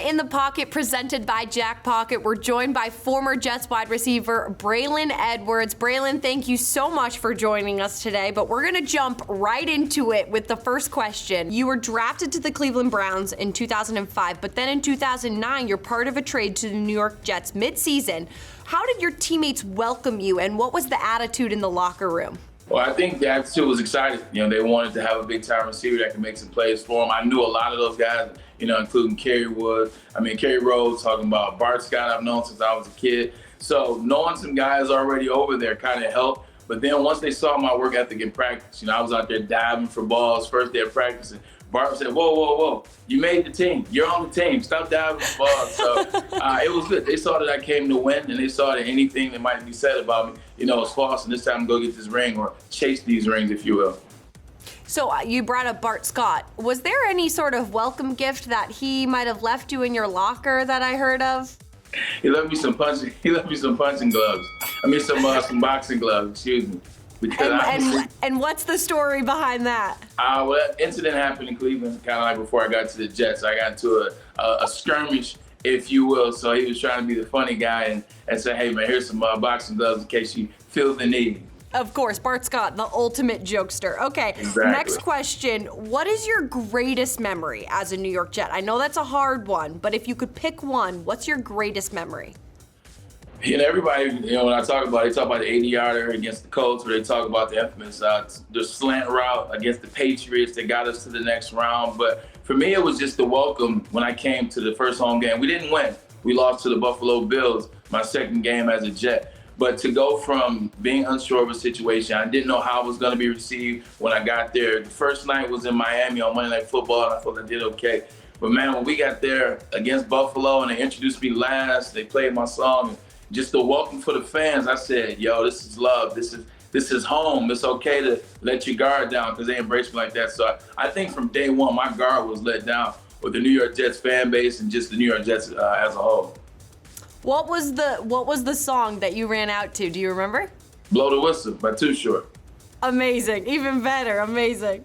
in the Pocket presented by Jack Pocket. We're joined by former Jets wide receiver Braylon Edwards. Braylon, thank you so much for joining us today, but we're going to jump right into it with the first question. You were drafted to the Cleveland Browns in 2005, but then in 2009, you're part of a trade to the New York Jets midseason. How did your teammates welcome you, and what was the attitude in the locker room? Well, I think the attitude was excited. They wanted to have a big-time receiver that could make some plays for them. I knew a lot of those guys, including Kerry Rhodes, talking about Bart Scott I've known since I was a kid. So knowing some guys already over there kind of helped. But then once they saw my work ethic in practice, I was out there diving for balls first day of practice. And Bart said, whoa, you made the team. You're on the team. Stop diving for balls. So it was good. They saw that I came to win, and they saw that anything that might be said about me, was false, and this time go get this ring or chase these rings, if you will. So you brought up Bart Scott. Was there any sort of welcome gift that he might have left you in your locker that I heard of? He left me some punching gloves. Some boxing gloves, excuse me. And what's the story behind that? Well, that incident happened in Cleveland, kind of like before I got to the Jets. I got into a skirmish, if you will. So he was trying to be the funny guy and say, hey, man, here's some boxing gloves in case you feel the need. Of course, Bart Scott, the ultimate jokester. Okay, exactly. Next question. What is your greatest memory as a New York Jet? I know that's a hard one, but if you could pick one, what's your greatest memory? Everybody, when I talk about it, they talk about the 80-yarder against the Colts, or they talk about the infamous the slant route against the Patriots that got us to the next round. But for me, it was just the welcome when I came to the first home game. We didn't win. We lost to the Buffalo Bills, my second game as a Jet. But to go from being unsure of a situation, I didn't know how it was going to be received when I got there. The first night was in Miami on Monday Night Football, and I thought I did okay. But, man, when we got there against Buffalo and they introduced me last, they played my song, just the welcome for the fans, I said, yo, this is love. This is home. It's okay to let your guard down because they embraced me like that. So I think from day one, my guard was let down with the New York Jets fan base and just the New York Jets as a whole. What was the song that you ran out to? Do you remember? Blow the Whistle by Too Short. Amazing. Even better. Amazing.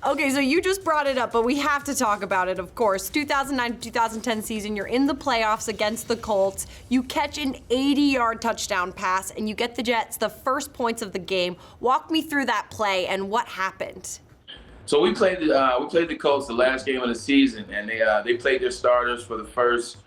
Okay, so you just brought it up, but we have to talk about it, of course. 2009-2010 season, you're in the playoffs against the Colts. You catch an 80-yard touchdown pass, and you get the Jets the first points of the game. Walk me through that play and what happened. So we played the Colts the last game of the season, and they played their starters for the first,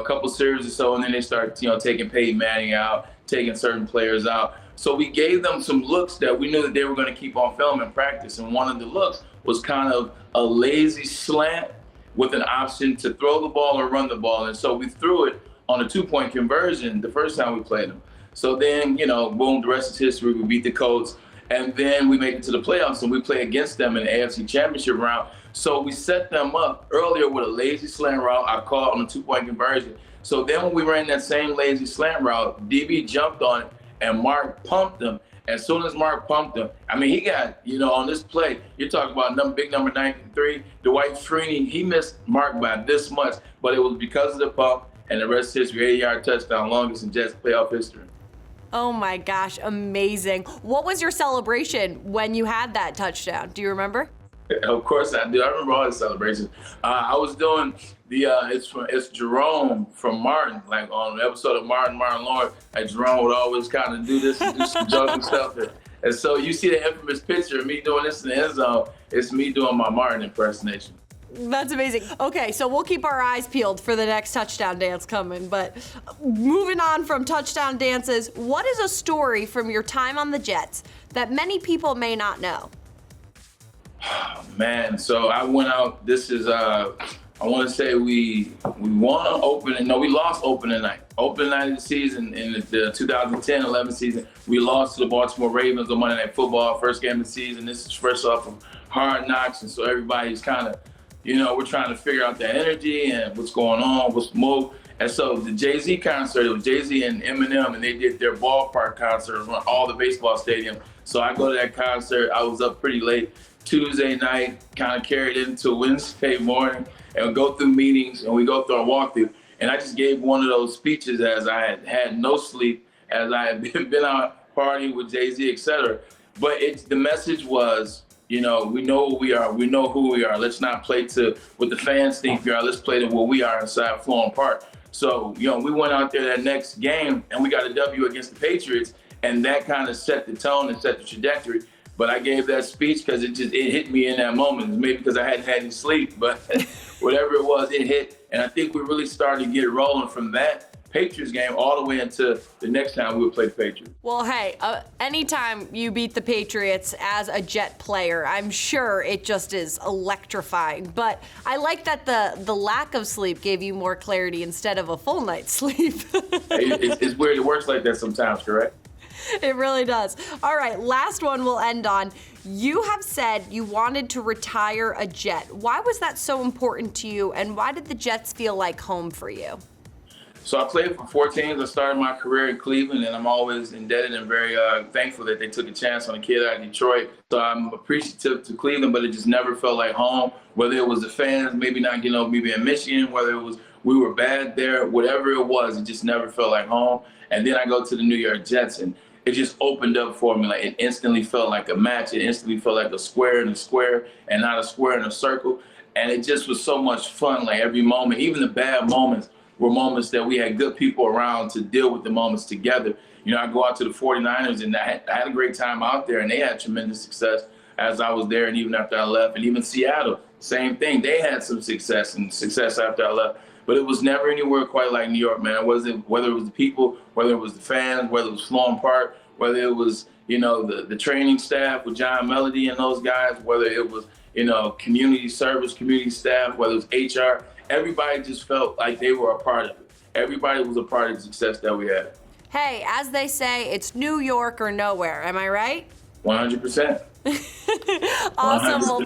couple series or so, and then they started, taking Peyton Manning out, taking certain players out. So we gave them some looks that we knew that they were going to keep on film in practice, and one of the looks was kind of a lazy slant with an option to throw the ball or run the ball. And so we threw it on a 2-point conversion the first time we played them. So then, boom, the rest is history. We beat the Colts. And then we make it to the playoffs, and we play against them in the AFC Championship round. So we set them up earlier with a lazy slant route I caught on a 2-point conversion. So then when we ran that same lazy slant route, DB jumped on it, and Mark pumped him. As soon as Mark pumped him, he got, on this play, you're talking about big number 93, Dwight Freeney, he missed Mark by this much, but it was because of the pump, and the rest is history, 80-yard touchdown, longest in Jets playoff history. Oh my gosh, amazing. What was your celebration when you had that touchdown? Do you remember? Of course I do. I remember all the celebrations. I was doing it's Jerome from Martin, like on the episode of Martin Lawrence. Like Jerome would always kind of do this and do some joking stuff. And so you see the infamous picture of me doing this in the end zone. It's me doing my Martin impersonation. That's amazing. Okay, so we'll keep our eyes peeled for the next touchdown dance coming. But moving on from touchdown dances, what is a story from your time on the Jets that many people may not know? Man, so I went out. This is I want to say we won opening. No, we lost opening night. Opening night of the season in the 2010-11 season, we lost to the Baltimore Ravens on Monday Night Football, first game of the season. This is fresh off of Hard Knocks, and so everybody's kind of, we're trying to figure out the energy and what's going on, what's the move. And so the JayZ Concert, it was JayZ and Eminem, and they did their ballpark concert around all the baseball stadiums. So I go to that concert. I was up pretty late Tuesday night, kind of carried into Wednesday morning, and we go through meetings, and we go through our walkthrough. And I just gave one of those speeches as I had no sleep, as I had been out partying with JayZ, et cetera. But the message was, You know, we know what we are. We know who we are. Let's not play to what the fans think we are. Let's play to what we are inside Florham Park. So, you know, we went out there that next game and we got a W against the Patriots, and that kind of set the tone and set the trajectory. But I gave that speech because it hit me in that moment. Maybe because I hadn't had any sleep, but whatever it was, it hit. And I think we really started to get rolling from that Patriots game all the way into the next time we would play the Patriots. Well, hey, anytime you beat the Patriots as a Jet player, I'm sure it just is electrifying. But I like that the lack of sleep gave you more clarity instead of a full night's sleep. It's weird. It works like that sometimes, correct? It really does. All right, last one we'll end on. You have said you wanted to retire a Jet. Why was that so important to you, and why did the Jets feel like home for you? So I played for 4 teams. I started my career in Cleveland, and I'm always indebted and very thankful that they took a chance on a kid out of Detroit. So I'm appreciative to Cleveland, but it just never felt like home. Whether it was the fans, maybe not getting over me being Michigan, whether it was we were bad there, whatever it was, it just never felt like home. And then I go to the New York Jets, and it just opened up for me. Like, it instantly felt like a match. It instantly felt like a square in a square and not a square in a circle. And it just was so much fun. Like, every moment, even the bad moments, were moments that we had good people around to deal with the moments together. You know, I go out to the 49ers, and I had a great time out there, and they had tremendous success as I was there and even after I left. And even Seattle, same thing. They had some success after I left. But it was never anywhere quite like New York, man. Whether it was the people, whether it was the fans, whether it was Florham Park, whether it was, you know, the training staff with John Melody and those guys, whether it was, you know, community service, community staff, whether it was HR, everybody just felt like they were a part of it. Everybody was a part of the success that we had. Hey, as they say, it's New York or nowhere. Am I right? 100%. Awesome. 100%. Well,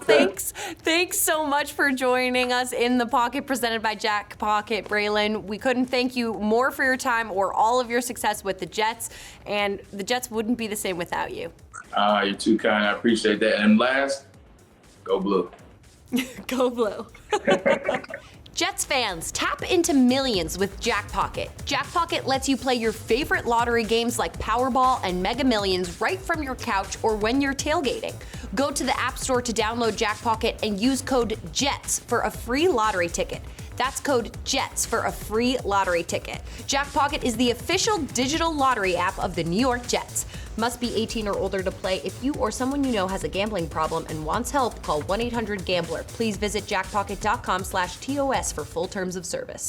thanks so much for joining us in The Pocket, presented by Jack Pocket Braylon. We couldn't thank you more for your time or all of your success with the Jets, and the Jets wouldn't be the same without you. You're too kind. I appreciate that. And last, go Blue. Go Blue. Jets fans, tap into millions with Jack Pocket. Jack Pocket lets you play your favorite lottery games like Powerball and Mega Millions right from your couch or when you're tailgating. Go to the App Store to download Jack Pocket and use code JETS for a free lottery ticket. That's code JETS for a free lottery ticket. Jack Pocket is the official digital lottery app of the New York Jets. Must be 18 or older to play. If you or someone you know has a gambling problem and wants help, call 1-800-GAMBLER. Please visit jackpocket.com/TOS for full terms of service.